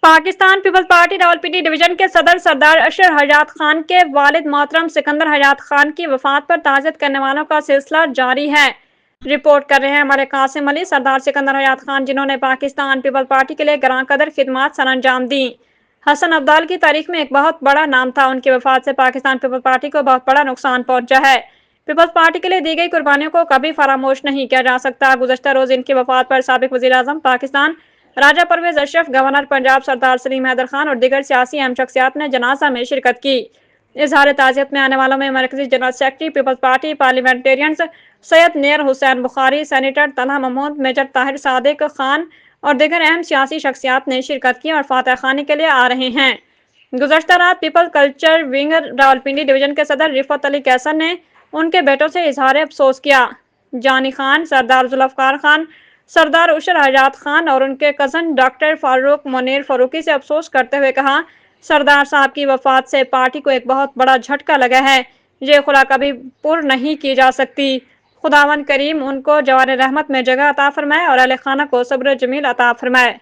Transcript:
Pakistan Peoples Party Rawalpindi division کے صدر سردار اشر حیات خان کے والد محترم سکندر حیات خان کی وفات پر تعزیت کرنے والوں کا سلسلہ جاری ہے۔ رپورٹ کر رہے ہیں ہمارے قاسم علی۔ سردار سکندر حیات خان جنہوں نے پاکستان پیپلز پارٹی کے لیے گراں قدر خدمات سر انجام دیں، حسن ابدال کی تاریخ میں ایک بہت بڑا نام تھا۔ ان کی وفات سے پاکستان پیپلز پارٹی کو بہت بڑا نقصان پہنچا ہے۔ پیپلز پارٹی کے لیے دی گئی قربانیوں کو کبھی فراموش نہیں کیا جا سکتا۔ گزشتہ روز ان کی وفات پر سابق وزیر اعظم پاکستان راجہ پرویز اشرف، گورنر پنجاب سردار سلیم حیدر خان اور دیگر سیاسی اہم شخصیات نے جنازہ میں شرکت کی۔ اظہار تعزیت میں آنے والوں میں مرکزی general secretary Peoples Party Parliamentarians Syed Nayyar Hussain Bukhari, senator Talha Mahmood, major Tahir Sadiq Khan اور دیگر اہم سیاسی شخصیات نے شرکت کی اور فاتح خوانی کے لیے آ رہے ہیں۔ گزشتہ رات peoples culture wing Rawalpindi division کے صدر رفعت علی قیصر نے ان کے بیٹوں سے اظہار افسوس کیا۔ جانی خان، سردار ذوالفقار خان، سردار اشر حیات خان اور ان کے کزن ڈاکٹر فاروق منیر فاروقی سے افسوس کرتے ہوئے کہا، سردار صاحب کی وفات سے پارٹی کو ایک بہت بڑا جھٹکا لگا ہے۔ یہ خلا کبھی پر نہیں کی جا سکتی۔ خداوند کریم ان کو جوار رحمت میں جگہ عطا فرمائے اور اہل خانہ کو صبر جمیل عطا فرمائے۔